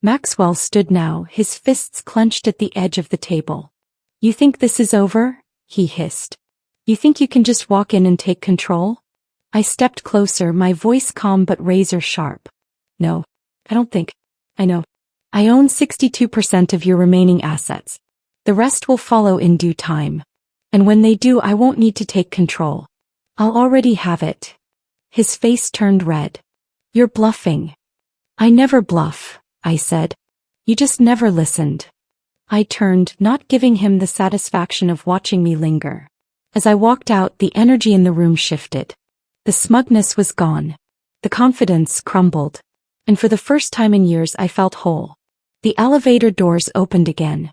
Maxwell stood now, his fists clenched at the edge of the table. "You think this is over?" he hissed. "You think you can just walk in and take control?" I stepped closer, my voice calm but razor sharp. "No, I don't think. I know. I own 62% of your remaining assets. The rest will follow in due time. And when they do, I won't need to take control. I'll already have it." His face turned red. "You're bluffing." "I never bluff," I said. "You just never listened." I turned, not giving him the satisfaction of watching me linger. As I walked out, the energy in the room shifted. The smugness was gone. The confidence crumbled. And for the first time in years I felt whole. The elevator doors opened again.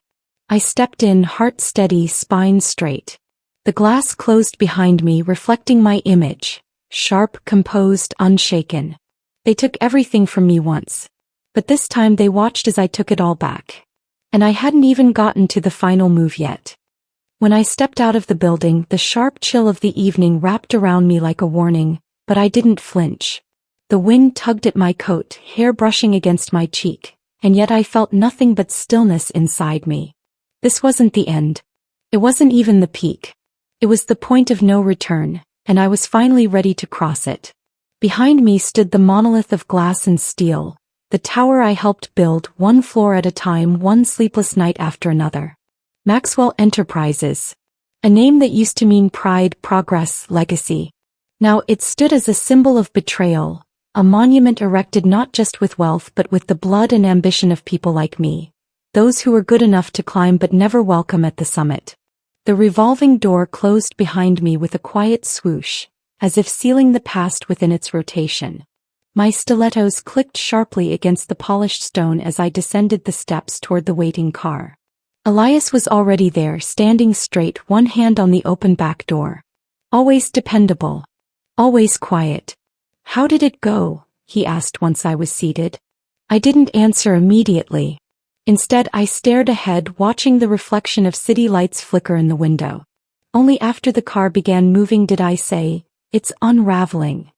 I stepped in, heart steady, spine straight. The glass closed behind me, reflecting my image. Sharp, composed, unshaken. They took everything from me once. But this time they watched as I took it all back. And I hadn't even gotten to the final move yet. When I stepped out of the building, the sharp chill of the evening wrapped around me like a warning, but I didn't flinch. The wind tugged at my coat, hair brushing against my cheek, and yet I felt nothing but stillness inside me. This wasn't the end. It wasn't even the peak. It was the point of no return, and I was finally ready to cross it. Behind me stood the monolith of glass and steel, the tower I helped build, one floor at a time, one sleepless night after another. Maxwell Enterprises. A name that used to mean pride, progress, legacy. Now it stood as a symbol of betrayal, a monument erected not just with wealth but with the blood and ambition of people like me. Those who were good enough to climb but never welcome at the summit. The revolving door closed behind me with a quiet swoosh, as if sealing the past within its rotation. My stilettos clicked sharply against the polished stone as I descended the steps toward the waiting car. Elias was already there, standing straight, one hand on the open back door. Always dependable. Always quiet. "How did it go?" he asked once I was seated. I didn't answer immediately. Instead, I stared ahead, watching the reflection of city lights flicker in the window. Only after the car began moving did I say, "It's unraveling."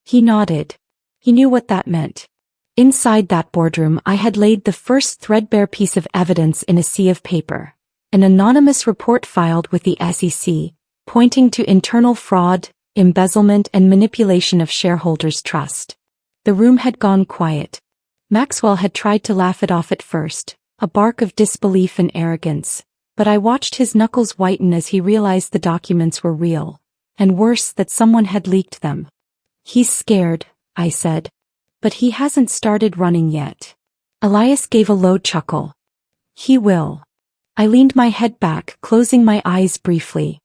He nodded. He knew what that meant. Inside that boardroom, I had laid the first threadbare piece of evidence in a sea of paper. An anonymous report filed with the SEC, pointing to internal fraud, embezzlement, and manipulation of shareholders' trust. The room had gone quiet. Maxwell had tried to laugh it off at first, a bark of disbelief and arrogance, but I watched his knuckles whiten as he realized the documents were real, and worse, that someone had leaked them. "He's scared," I said. "But he hasn't started running yet." Elias gave a low chuckle. "He will." I leaned my head back, closing my eyes briefly.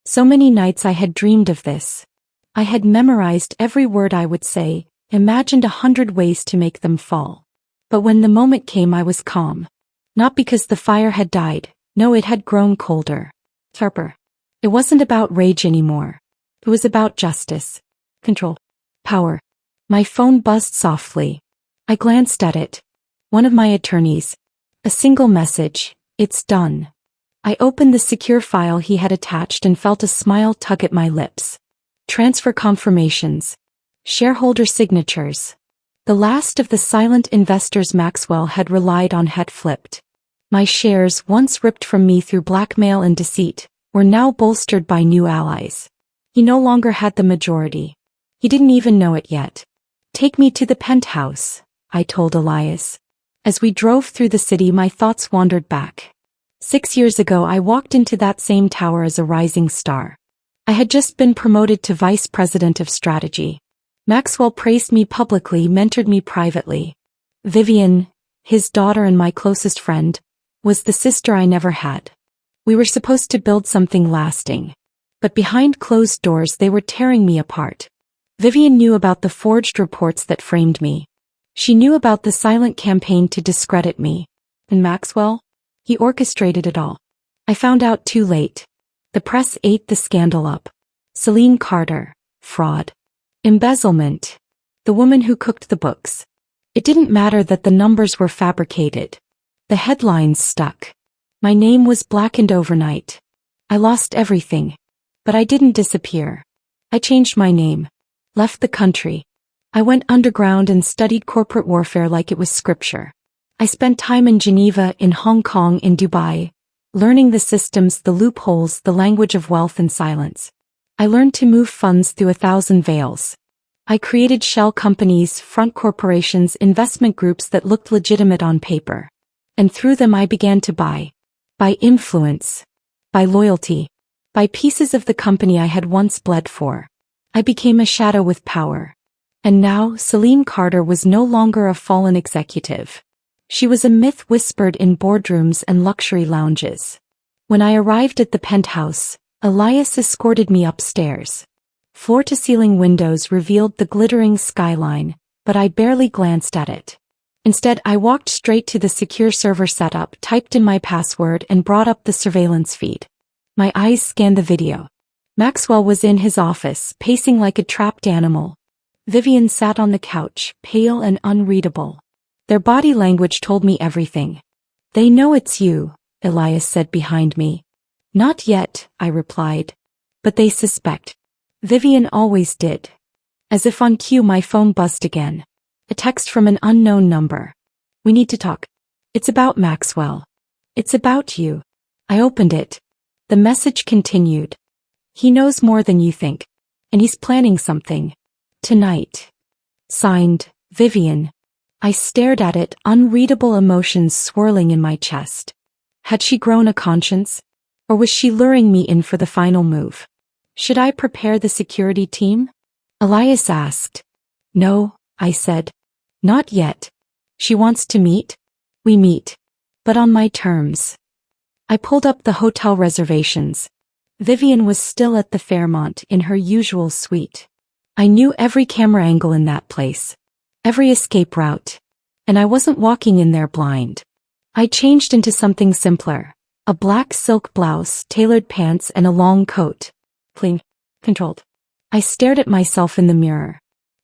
So many nights I had dreamed of this. I had memorized every word I would say, imagined 100 ways to make them fall. But when the moment came, I was calm. Not because the fire had died, no, it had grown colder. Sharper. It wasn't about rage anymore. It was about justice. Control. Power. My phone buzzed softly. I glanced at it. One of my attorneys. A single message. "It's done." I opened the secure file he had attached and felt a smile tug at my lips. transfer confirmations, shareholder signatures. The last of the silent investors Maxwell had relied on had flipped. My shares, once ripped from me through blackmail and deceit, were now bolstered by new allies. He no longer had the majority. He didn't even know it yet. "Take me to the penthouse," I told Elias. As we drove through the city, my thoughts wandered back. 6 years ago, I walked into that same tower as a rising star. I had just been promoted to vice president of strategy. Maxwell praised me publicly, mentored me privately. Vivian, his daughter and my closest friend, was the sister I never had. We were supposed to build something lasting. But behind closed doors they were tearing me apart. Vivian knew about the forged reports that framed me. She knew about the silent campaign to discredit me. And Maxwell? He orchestrated it all. I found out too late. The press ate the scandal up. Celine Carter, fraud. Embezzlement. The woman who cooked the books. It didn't matter that the numbers were fabricated. The headlines stuck. My name was blackened overnight. I lost everything. But I didn't disappear. I changed my name. Left the country. I went underground and studied corporate warfare like it was scripture. I spent time in Geneva, in Hong Kong, in Dubai, learning the systems, the loopholes, the language of wealth and silence. I learned to move funds through 1,000 veils. I created shell companies, front corporations, investment groups that looked legitimate on paper. And through them I began to buy influence, by loyalty, by pieces of the company I had once bled for. I became a shadow with power. And now Celine Carter was no longer a fallen executive. She was a myth whispered in boardrooms and luxury lounges. When I arrived at the penthouse, Elias escorted me upstairs. Floor-to-ceiling windows revealed the glittering skyline, but I barely glanced at it. Instead, I walked straight to the secure server setup, typed in my password, and brought up the surveillance feed. My eyes scanned the video. Maxwell was in his office, pacing like a trapped animal. Vivian sat on the couch, pale and unreadable. Their body language told me everything. "They know it's you," Elias said behind me. "Not yet," I replied. "But they suspect." Vivian always did. As if on cue, my phone buzzed again. A text from an unknown number. "We need to talk. It's about Maxwell. It's about you." I opened it. The message continued. "He knows more than you think. And he's planning something. Tonight." Signed, Vivian. I stared at it, unreadable emotions swirling in my chest. Had she grown a conscience? Or was she luring me in for the final move? Should I prepare the security team? Elias asked. "No," I said. "Not yet. She wants to meet? We meet. But on my terms." I pulled up the hotel reservations. Vivian was still at the Fairmont in her usual suite. I knew every camera angle in that place. Every escape route. And I wasn't walking in there blind. I changed into something simpler. A black silk blouse, tailored pants, and a long coat. Clean. Controlled. I stared at myself in the mirror.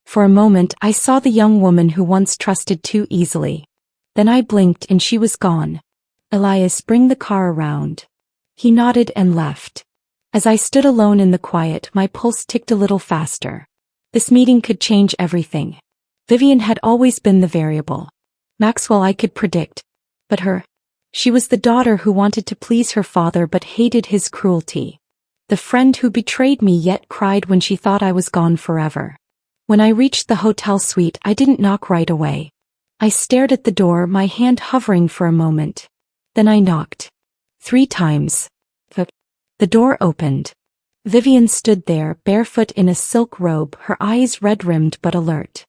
For a moment, I saw the young woman who once trusted too easily. Then I blinked and she was gone. "Elias, bring the car around." He nodded and left. As I stood alone in the quiet, my pulse ticked a little faster. This meeting could change everything. Vivian had always been the variable. Maxwell I could predict. But her? She was the daughter who wanted to please her father but hated his cruelty. The friend who betrayed me yet cried when she thought I was gone forever. When I reached the hotel suite, I didn't knock right away. I stared at the door, my hand hovering for a moment. Then I knocked. 3 times. The door opened. Vivian stood there, barefoot in a silk robe, her eyes red-rimmed but alert.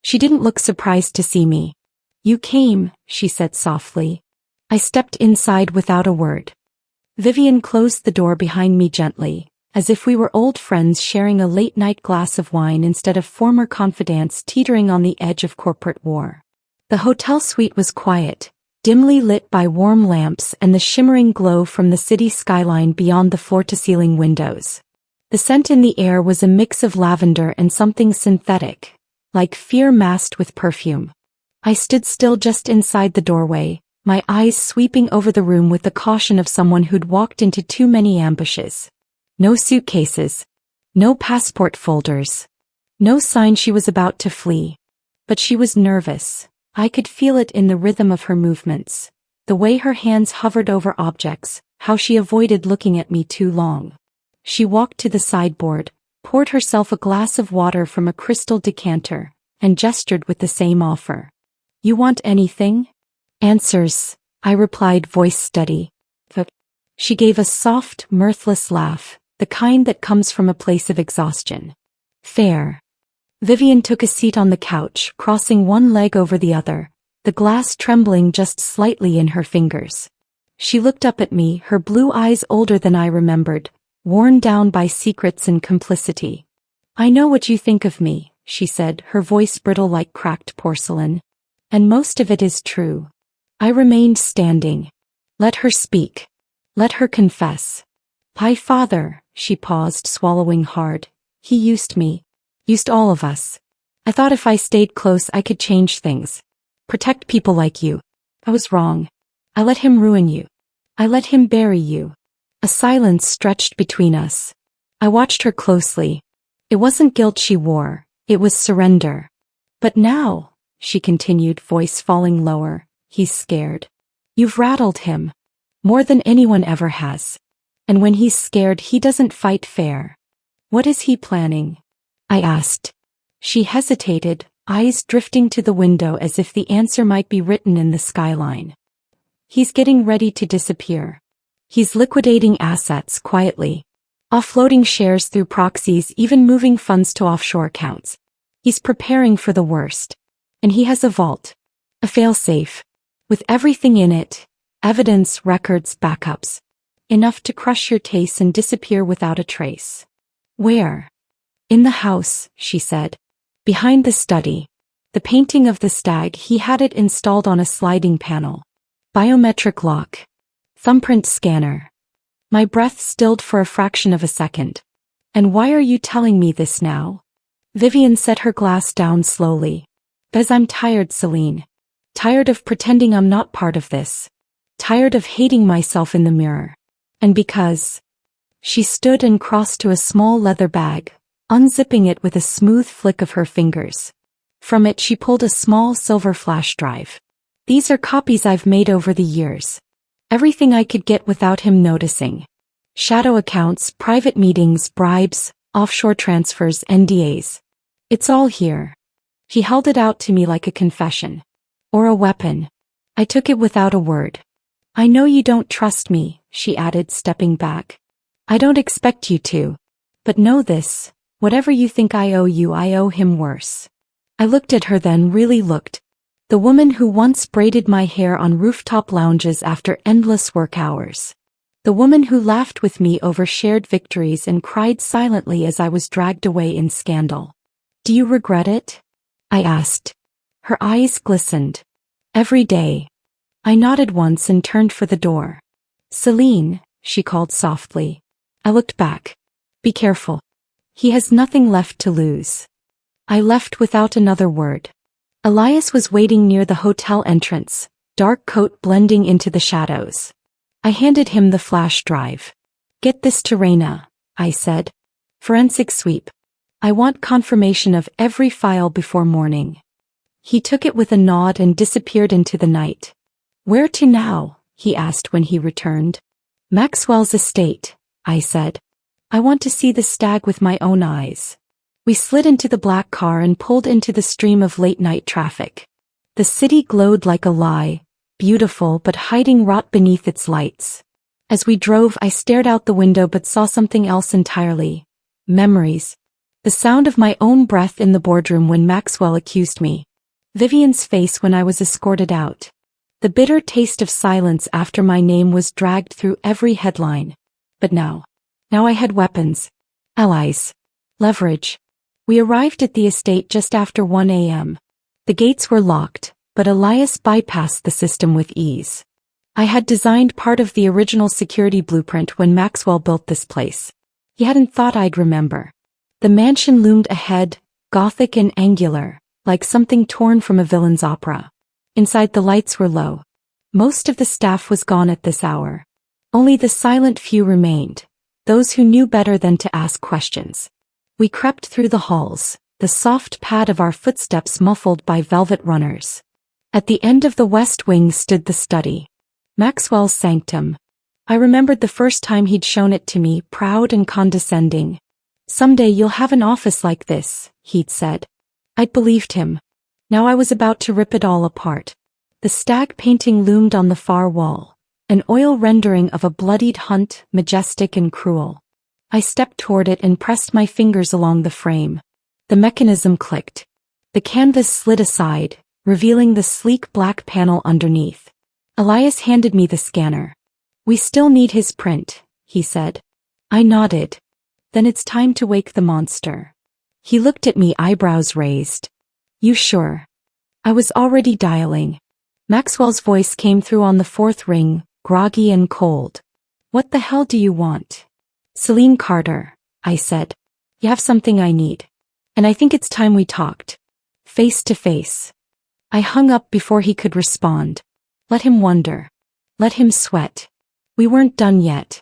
She didn't look surprised to see me. "You came," she said softly. I stepped inside without a word. Vivian closed the door behind me gently, as if we were old friends sharing a late-night glass of wine instead of former confidants teetering on the edge of corporate war. The hotel suite was quiet, dimly lit by warm lamps and the shimmering glow from the city skyline beyond the floor-to-ceiling windows. The scent in the air was a mix of lavender and something synthetic, like fear masked with perfume. I stood still just inside the doorway, my eyes sweeping over the room with the caution of someone who'd walked into too many ambushes. No suitcases. No passport folders. No sign she was about to flee. But she was nervous. I could feel it in the rhythm of her movements. The way her hands hovered over objects, how she avoided looking at me too long. She walked to the sideboard, poured herself a glass of water from a crystal decanter, and gestured with the same offer. You want anything? Answers, I replied, voice steady. She gave a soft, mirthless laugh, the kind that comes from a place of exhaustion. Fair. Vivian took a seat on the couch, crossing one leg over the other, the glass trembling just slightly in her fingers. She looked up at me, her blue eyes older than I remembered, worn down by secrets and complicity. I know what you think of me, she said, her voice brittle like cracked porcelain. And most of it is true. I remained standing. Let her speak. Let her confess. My father, she paused, swallowing hard. He used me. Used all of us. I thought if I stayed close I could change things. Protect people like you. I was wrong. I let him ruin you. I let him bury you. A silence stretched between us. I watched her closely. It wasn't guilt she wore, it was surrender. But now, she continued, voice falling lower, he's scared. You've rattled him. More than anyone ever has. And when he's scared he doesn't fight fair. What is he planning? I asked. She hesitated, eyes drifting to the window as if the answer might be written in the skyline. He's getting ready to disappear. He's liquidating assets quietly. Offloading shares through proxies, even moving funds to offshore accounts. He's preparing for the worst. And he has a vault. A failsafe. With everything in it. Evidence, records, backups. Enough to crush your taste and disappear without a trace. Where? In the house, she said. Behind the study. The painting of the stag, he had it installed on a sliding panel. Biometric lock. Thumbprint scanner. My breath stilled for a fraction of a second. And why are you telling me this now? Vivian set her glass down slowly. Because I'm tired, Celine. Tired of pretending I'm not part of this. Tired of hating myself in the mirror. And because... She stood and crossed to a small leather bag, unzipping it with a smooth flick of her fingers. From it she pulled a small silver flash drive. These are copies I've made over the years. Everything I could get without him noticing. Shadow accounts, private meetings, bribes, offshore transfers, NDAs. It's all here. He held it out to me like a confession. Or a weapon. I took it without a word. I know you don't trust me, she added, stepping back. I don't expect you to. But know this, whatever you think I owe you, I owe him worse. I looked at her, then really looked. The woman who once braided my hair on rooftop lounges after endless work hours. The woman who laughed with me over shared victories and cried silently as I was dragged away in scandal. Do you regret it? I asked. Her eyes glistened. Every day. I nodded once and turned for the door. Celine, she called softly. I looked back. Be careful. He has nothing left to lose. I left without another word. Elias was waiting near the hotel entrance, dark coat blending into the shadows. I handed him the flash drive. Get this to Reina, I said. Forensic sweep. I want confirmation of every file before morning. He took it with a nod and disappeared into the night. Where to now? He asked when he returned. Maxwell's estate, I said. I want to see the stag with my own eyes. We slid into the black car and pulled into the stream of late-night traffic. The city glowed like a lie, beautiful but hiding rot beneath its lights. As we drove, I stared out the window but saw something else entirely. Memories. The sound of my own breath in the boardroom when Maxwell accused me. Vivian's face when I was escorted out. The bitter taste of silence after my name was dragged through every headline. But now I had weapons. Allies. Leverage. We arrived at the estate just after 1 a.m. The gates were locked, but Elias bypassed the system with ease. I had designed part of the original security blueprint when Maxwell built this place. He hadn't thought I'd remember. The mansion loomed ahead, gothic and angular, like something torn from a villain's opera. Inside the lights were low. Most of the staff was gone at this hour. Only the silent few remained, those who knew better than to ask questions. We crept through the halls, the soft pad of our footsteps muffled by velvet runners. At the end of the west wing stood the study. Maxwell's sanctum. I remembered the first time he'd shown it to me, proud and condescending. "Someday you'll have an office like this," he'd said. I'd believed him. Now I was about to rip it all apart. The stag painting loomed on the far wall, an oil rendering of a bloodied hunt, majestic and cruel. I stepped toward it and pressed my fingers along the frame. The mechanism clicked. The canvas slid aside, revealing the sleek black panel underneath. Elias handed me the scanner. "We still need his print," he said. I nodded. "Then it's time to wake the monster." He looked at me, eyebrows raised. "You sure?" I was already dialing. Maxwell's voice came through on the fourth ring, groggy and cold. "What the hell do you want?" "Celine Carter," I said. "You have something I need. And I think it's time we talked. Face to face." I hung up before he could respond. Let him wonder. Let him sweat. We weren't done yet.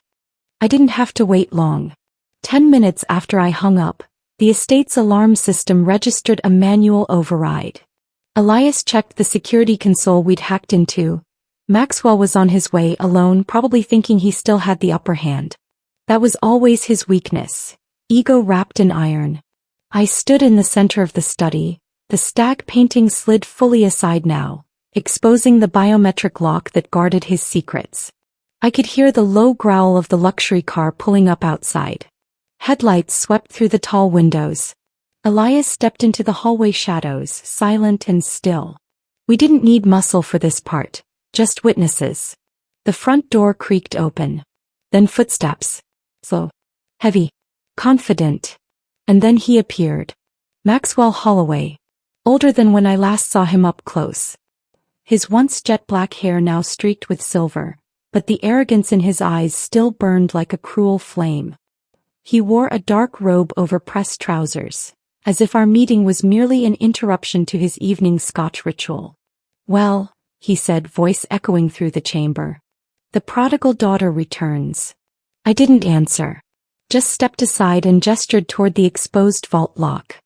I didn't have to wait long. 10 minutes after I hung up, the estate's alarm system registered a manual override. Elias checked the security console we'd hacked into. Maxwell was on his way alone, probably thinking he still had the upper hand. That was always his weakness. Ego wrapped in iron. I stood in the center of the study. The stag painting slid fully aside now, exposing the biometric lock that guarded his secrets. I could hear the low growl of the luxury car pulling up outside. Headlights swept through the tall windows. Elias stepped into the hallway shadows, silent and still. We didn't need muscle for this part, just witnesses. The front door creaked open. Then footsteps. Slow. Heavy. Confident. And then he appeared. Maxwell Holloway. Older than when I last saw him up close. His once jet black hair now streaked with silver, but the arrogance in his eyes still burned like a cruel flame. He wore a dark robe over pressed trousers, as if our meeting was merely an interruption to his evening Scotch ritual. "Well," he said, voice echoing through the chamber. "The prodigal daughter returns." I didn't answer. Just stepped aside and gestured toward the exposed vault lock.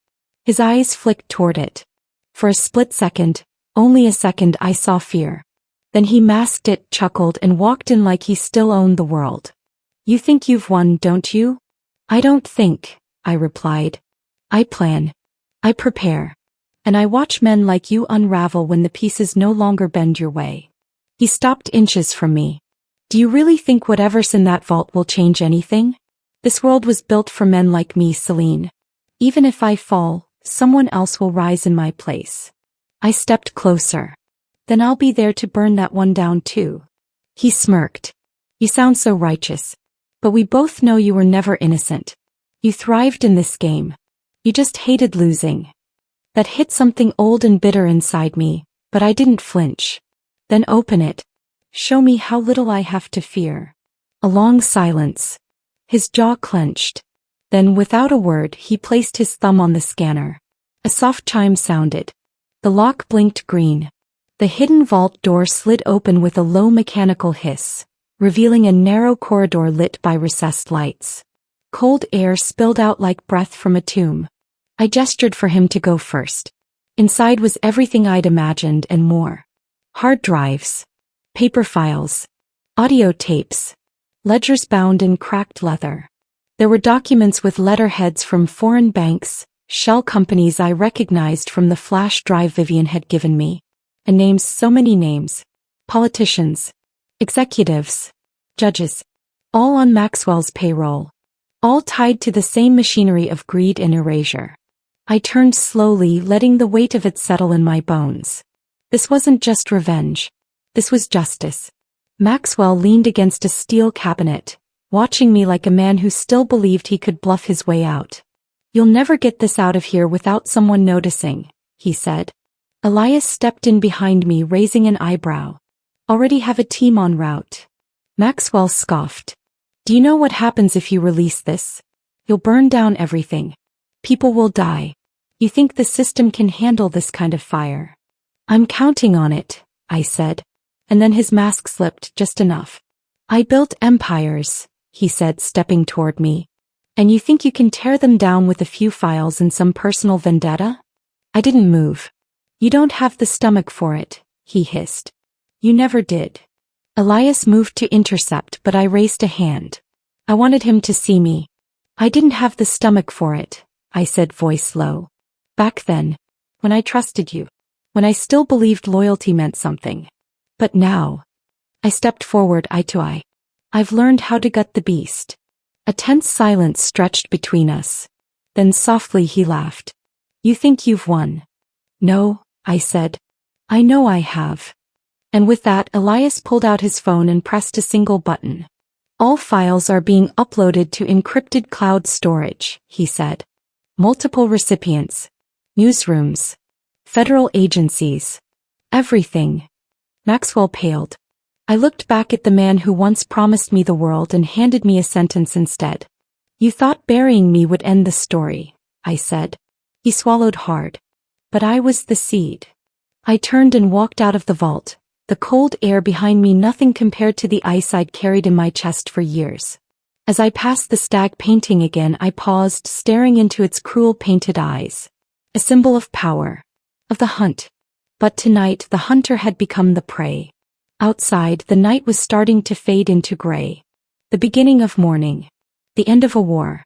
His eyes flicked toward it. For a split second, only a second, I saw fear. Then he masked it, chuckled, and walked in like he still owned the world. "You think you've won, don't you?" "I don't think," I replied. "I plan. I prepare. And I watch men like you unravel when the pieces no longer bend your way." He stopped inches from me. "Do you really think whatever's in that vault will change anything? This world was built for men like me, Celine. Even if I fall, someone else will rise in my place." I stepped closer. "Then I'll be there to burn that one down too." He smirked. "You sound so righteous. But we both know you were never innocent. You thrived in this game. You just hated losing." That hit something old and bitter inside me, but I didn't flinch. "Then open it. Show me how little I have to fear." A long silence. His jaw clenched. Then, without a word, he placed his thumb on the scanner. A soft chime sounded. The lock blinked green. The hidden vault door slid open with a low mechanical hiss, revealing a narrow corridor lit by recessed lights. Cold air spilled out like breath from a tomb. I gestured for him to go first. Inside was everything I'd imagined and more. Hard drives. Paper files. Audio tapes. Ledgers bound in cracked leather. There were documents with letterheads from foreign banks, shell companies I recognized from the flash drive Vivian had given me. And names, so many names. Politicians. Executives. Judges. All on Maxwell's payroll. All tied to the same machinery of greed and erasure. I turned slowly, letting the weight of it settle in my bones. This wasn't just revenge. This was justice. Maxwell leaned against a steel cabinet, watching me like a man who still believed he could bluff his way out. "You'll never get this out of here without someone noticing," he said. Elias stepped in behind me, raising an eyebrow. "Already have a team en route." Maxwell scoffed. "Do you know what happens if you release this? You'll burn down everything. People will die. You think the system can handle this kind of fire?" "I'm counting on it," I said. And then his mask slipped just enough. "I built empires," he said, stepping toward me. And you think you can tear them down with a few files and some personal vendetta? I didn't move. You don't have the stomach for it, he hissed. You never did. Elias moved to intercept, but I raised a hand. I wanted him to see me. I didn't have the stomach for it, I said, voice low. Back then, when I trusted you, when I still believed loyalty meant something. But now, I stepped forward eye to eye. I've learned how to gut the beast. A tense silence stretched between us. Then softly he laughed. You think you've won? No, I said. I know I have. And with that, Elias pulled out his phone and pressed a single button. All files are being uploaded to encrypted cloud storage, he said. Multiple recipients. Newsrooms. Federal agencies. Everything. Maxwell paled. I looked back at the man who once promised me the world and handed me a sentence instead. You thought burying me would end the story, I said. He swallowed hard. But I was the seed. I turned and walked out of the vault, the cold air behind me nothing compared to the ice I'd carried in my chest for years. As I passed the stag painting again, I paused, staring into its cruel painted eyes. A symbol of power. Of the hunt. But tonight the hunter had become the prey. Outside, the night was starting to fade into gray. The beginning of morning. The end of a war.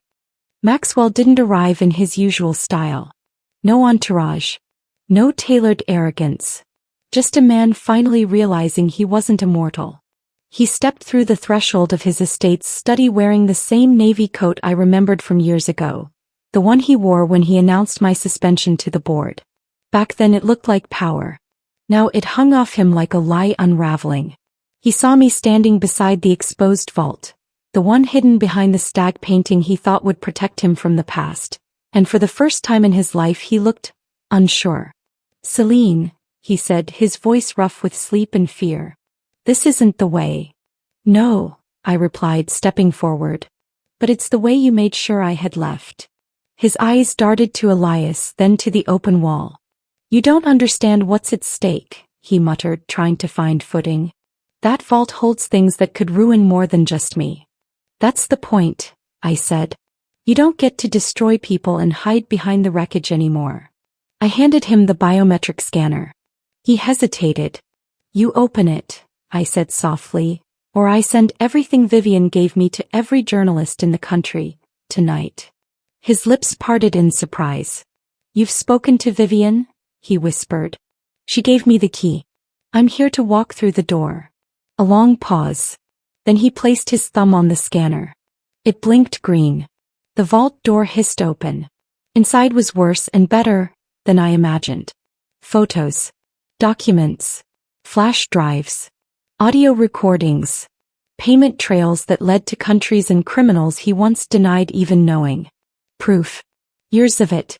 Maxwell didn't arrive in his usual style. No entourage. No tailored arrogance. Just a man finally realizing he wasn't immortal. He stepped through the threshold of his estate's study wearing the same navy coat I remembered from years ago. The one he wore when he announced my suspension to the board. Back then it looked like power. Now it hung off him like a lie unraveling. He saw me standing beside the exposed vault, the one hidden behind the stag painting he thought would protect him from the past, and for the first time in his life he looked unsure. Celine, he said, his voice rough with sleep and fear. This isn't the way. No, I replied, stepping forward. But it's the way you made sure I had left. His eyes darted to Elias, then to the open wall. You don't understand what's at stake, he muttered, trying to find footing. That vault holds things that could ruin more than just me. That's the point, I said. You don't get to destroy people and hide behind the wreckage anymore. I handed him the biometric scanner. He hesitated. You open it, I said softly, or I send everything Vivian gave me to every journalist in the country, tonight. His lips parted in surprise. You've spoken to Vivian? He whispered. She gave me the key. I'm here to walk through the door. A long pause. Then he placed his thumb on the scanner. It blinked green. The vault door hissed open. Inside was worse and better than I imagined. Photos. Documents. Flash drives. Audio recordings. Payment trails that led to countries and criminals he once denied even knowing. Proof. Years of it.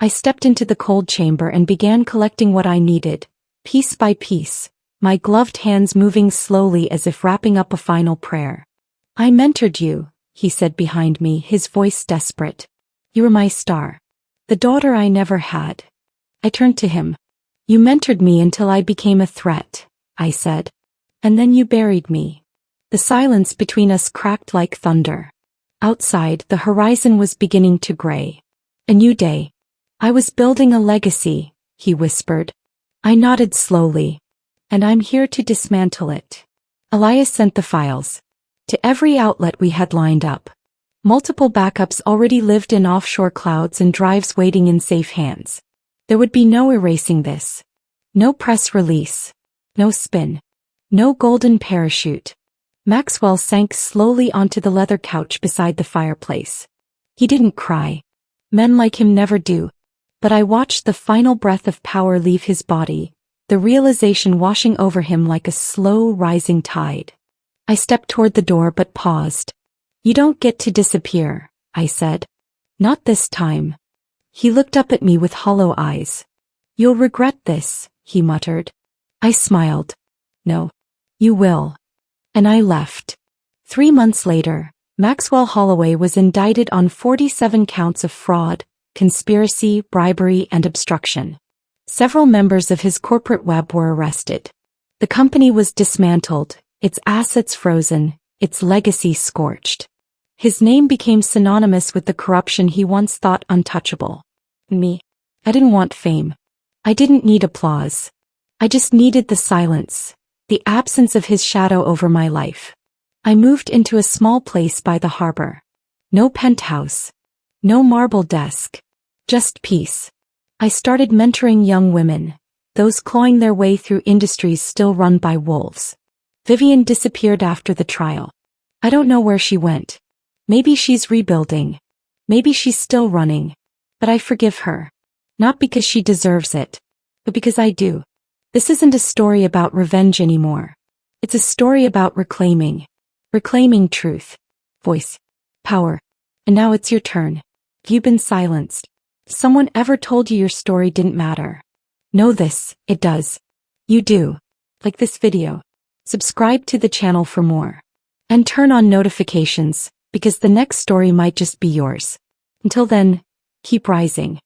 I stepped into the cold chamber and began collecting what I needed, piece by piece, my gloved hands moving slowly as if wrapping up a final prayer. I mentored you, he said behind me, his voice desperate. You were my star. The daughter I never had. I turned to him. You mentored me until I became a threat, I said. And then you buried me. The silence between us cracked like thunder. Outside, the horizon was beginning to gray. A new day. I was building a legacy, he whispered. I nodded slowly. And I'm here to dismantle it. Elias sent the files. To every outlet we had lined up. Multiple backups already lived in offshore clouds and drives waiting in safe hands. There would be no erasing this. No press release. No spin. No golden parachute. Maxwell sank slowly onto the leather couch beside the fireplace. He didn't cry. Men like him never do. But I watched the final breath of power leave his body, the realization washing over him like a slow rising tide. I stepped toward the door but paused. You don't get to disappear, I said. Not this time. He looked up at me with hollow eyes. You'll regret this, he muttered. I smiled. No. You will. And I left. 3 months later, Maxwell Holloway was indicted on 47 counts of fraud, conspiracy, bribery, and obstruction. Several members of his corporate web were arrested. The company was dismantled, its assets frozen, its legacy scorched. His name became synonymous with the corruption he once thought untouchable. Me. I didn't want fame. I didn't need applause. I just needed the silence, the absence of his shadow over my life. I moved into a small place by the harbor. No penthouse. No marble desk. Just peace. I started mentoring young women, those clawing their way through industries still run by wolves. Vivian disappeared after the trial. I don't know where she went. Maybe she's rebuilding. Maybe she's still running. But I forgive her. Not because she deserves it, but because I do. This isn't a story about revenge anymore. It's a story about reclaiming truth, voice, power. And now it's your turn. You've been silenced. If someone ever told you your story didn't matter, know this, it does. You do. Like this video. Subscribe to the channel for more. And turn on notifications, because the next story might just be yours. Until then, keep rising.